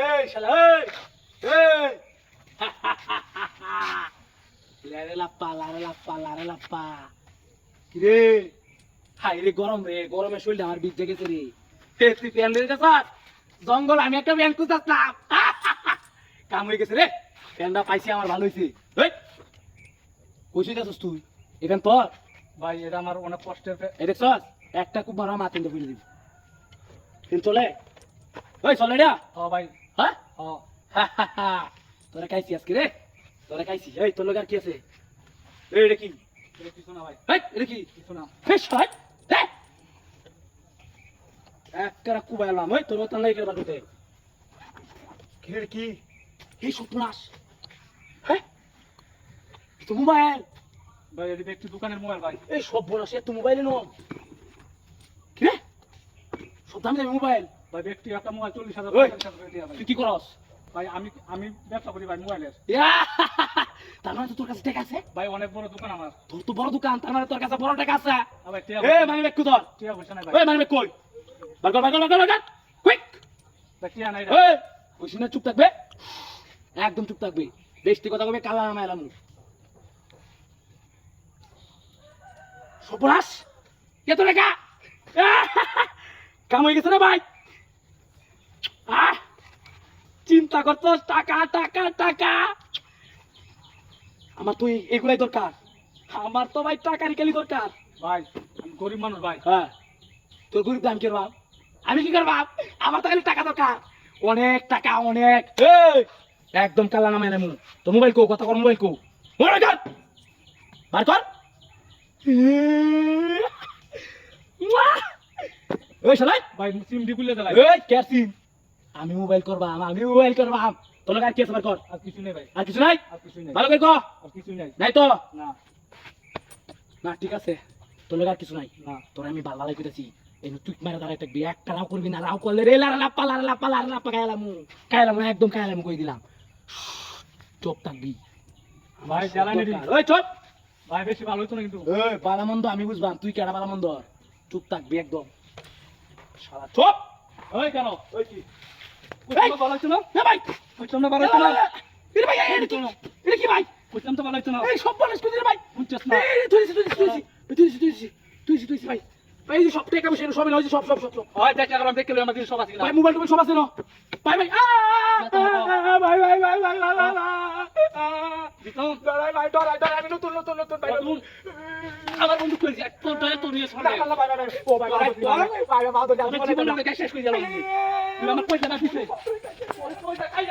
এই শালা এই এই লারে লাপ্পা কি রে হাই রে গরম রে গরমে শরীরটা আমার বিজ গেছে রে তুই প্যান রে যাস জঙ্গল আমি একটা প্যান খুঁজতাম কাম হয়ে গেছে রে প্যানটা পাইছি আমার ভালো হয়েছে এই কইছিস যাচ্ছিস তুই এখান তোর ভাই এটা আমার অনেক কষ্টের এই দেখছস একটা খুব মারা মাথা কিন্তু ফেলে দিবি কিন্তু চলে ওই চলে রে ভাই হ্যাঁ ও তোরা খাইছি আজকে রে তোরা খাইছি এই তোর লোক আর কি আছে এই এটা কি এটা কিছু না ভাই এই এটা কি কিছু না ফেস হয় হ্যাঁ একটা কুবাইলাম ওই তোর মতন নাই কেবা করতে কি রে কি এই সর্বনাশ হ্যাঁ তো মোবাইল ভাই এটা একটি দোকানের মোবাইল ভাই এই সর্বনাশ এত মোবাইলে নো কি রে সব দামি দামি মোবাইল ভাই ব্যক্তি একটা মোবাইল 40,000 ওই, 45,000 করে দিয়া ভাই তুই কি করস ভাই আমি ব্যবসা করি ভাই মোবাইলের তার মানে তো তোর কাছে টাকা আছে ভাই অনেক বড় দোকান আমার তোর তো বড় দোকান তার মানে তোর কাছে বড় টাকা আছে ভাই এ মানে একটু ধর টিয়া পয়সা নাই ভাই ওই মানে কই বারবার কুইক ভাই টিয়া নাই এই কইছি না চুপ থাকবে একদম চুপ থাকবে বেশি কথা কবে কালা নামে এলাম সর্বনাশ কত টাকা কাম হয়ে গেছে রে ভাই চিন্তা করছস টাকা টাকা টাকা আমার তো এগুলাই দরকার আমার তো ভাই টাকার কেলি দরকার ভাই আমি গরিব মানুষ ভাই হ্যাঁ তোর গরিব দাম কি বাপ আমি কি করবাম আমার তো খালি টাকা দরকার অনেক টাকা অনেক এই একদম কালা নামে নেমু তো মোবাইল কো কথা কর মোবাইল কো মোবাইল কর বার কর ওই শালাই ভাই সিম ডি খুলে দেলাই এই কে সিম আমি মোবাইল করবাম তোর আর কি আছে বার কর আর কিছু নেই ভাই আর কিছু নাই আর কিছু নেই ভালো করে কো আর কিছু নেই নাই তো না না ঠিক আছে তোর আর কিছু নাই না তোর আমি ভালো কইতাছি এই তুই মারা দাঁড়ায় থাকবি একটা রাও করবি না রাও করলে রে লাপ্পা কাইলাম একদম কাইলাম কই দিলাম চুপ থাকবি ভাই জ্বালানি দিন ওই চুপ ভাই বেশি ভালো হতো না কিন্তু এই বালামন্দ আমি বুঝবাম তুই কেডা বালামন্দ চুপ থাকবি একদম শালা চুপ ওই কেন ওই কি কইতাম ভালো হতো না না ভাই কইতাম না ভালো হতো না এরে ভাই এটা কি ভাই কইতাম তো ভালো হতো না এই সব বলিস কই রে ভাই বুঝছস না এই তুই ভাই ভাই এই সব টাকা পয়সা সব হইছে সব ওই দেখ এখন দেখতে লই আমার দিন সব আছে কিনা ভাই মোবাইল টোবাইল সব আছে না ভাই ভাই দিতাম ভাই ডরাই আমি নতুন ভাই আমার বন্ধু কইছি তোর দয়া তোর নিয়ে সরে ও ভাই আমি জীবনে শেষ করে দিলাম তুই আমার পয়সা না দিছিস ভাই